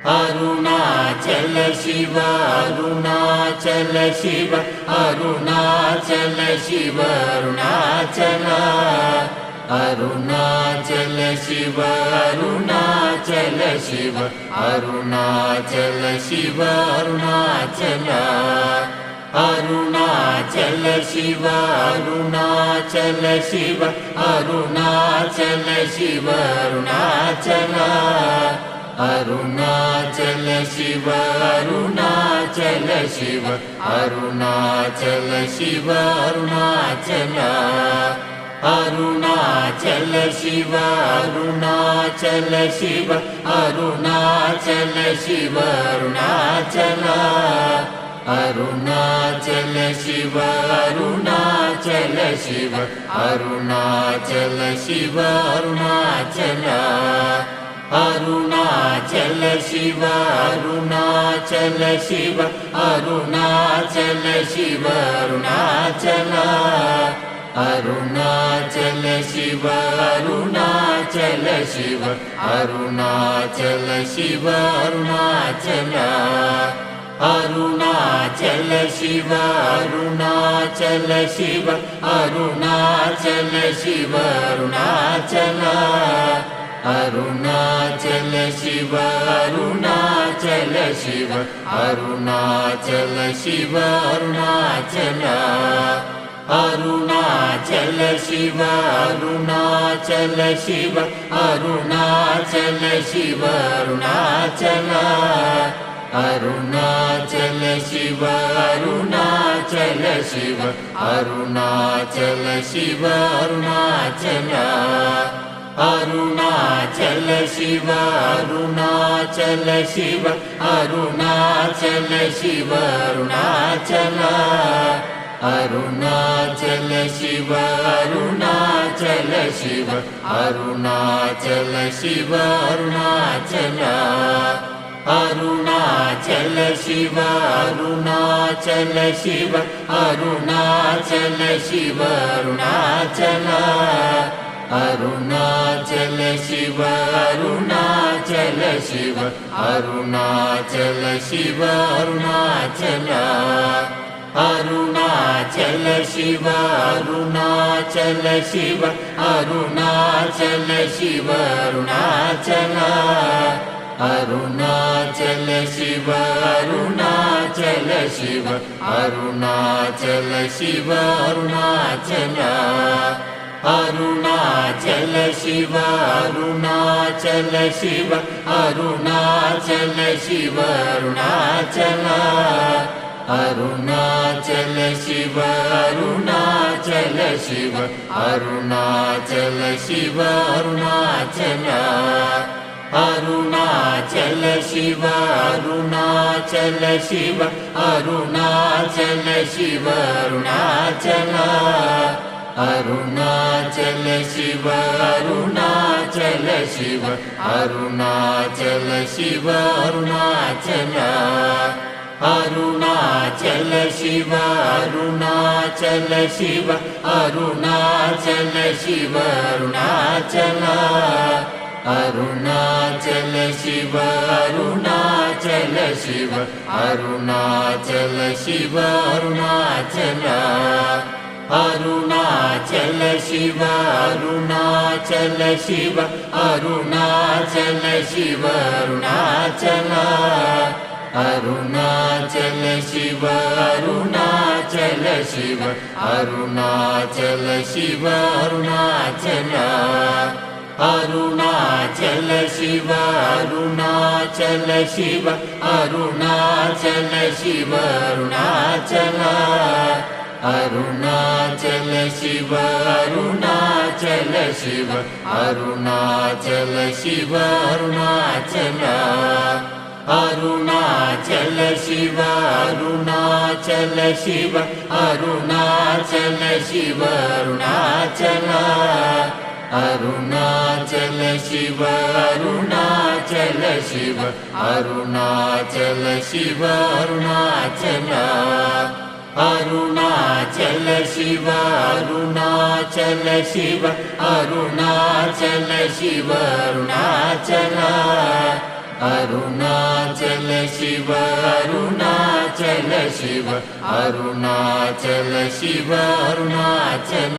Arunachal Shiva Arunachal Shiva Arunachal Shiva Arunachal Arunachal Shiva Arunachal Shiva Arunachal Shiva Arunachal Arunachal Shiva Arunachal Shiva Arunachal Shiva Arunachal Arunachal Shiva Arunachal Shiva Arunachal Shiva Arunachal Arunachal Shiva Arunachal Shiva Arunachal Shiva Arunachal Arunachal Shiva Arunachal Shiva Arunachal Shiva Arunachal Arunachal Shiva Arunachal Shiva Arunachal Shiva Arunachal Arunachal Shiva Arunachal Shiva Arunachal Shiva Arunachal Arunachal Shiva Arunachal Shiva Arunachal Shiva Arunachal Arunachal Shiva Arunachal Shiva Arunachal Shiva Arunachal Arunachal Shiva Arunachal Shiva Arunachal Shiva Arunachal Arunachal Shiva Arunachal Shiva Arunachal Shiva Arunachal Arunachal Shiva Arunachal Shiva Arunachal Shiva Arunachal Arunachal Shiva Arunachal Shiva Arunachal Shiva Arunachal Arunachal Shiva Arunachal Shiva Arunachal Shiva Arunachal Arunachal Shiva Arunachal Shiva Arunachal Shiva Arunachal Arunachal Shiva Arunachal Shiva Arunachal Shiva Arunachal Arunachal Shiva Arunachal Shiva Arunachal Shiva Arunachal Arunachal Shiva Arunachal Shiva Arunachal Shiva Arunachal Arunachal Shiva Arunachal Shiva Arunachal Shiva Arunachal Arunachal Shiva Arunachal Shiva Arunachal Shiva Arunachal Arunachal Shiva Arunachal Shiva Arunachal Shiva Arunachal Arunachal Shiva Arunachal Shiva Arunachal Shiva Arunachal Arunachal Shiva Arunachal Shiva Arunachal Shiva Arunachal Arunachal Shiva Arunachal Shiva Arunachal Shiva Arunachal Arunachal Shiva Arunachal Shiva Arunachal Shiva Arunachal Arunachal Shiva Arunachal Shiva Arunachal Shiva Arunachal Arunachal Shiva Arunachal Shiva Arunachal Shiva Arunachal Arunachal Shiva Arunachal Shiva Arunachal Shiva Arunachal Arunachal Shiva Arunachal Shiva Arunachal Shiva Arunachal Arunachal Shiva Arunachal Shiva Arunachal Shiva Arunachal Arunachal Shiva Arunachal Shiva Arunachal Shiva Arunachal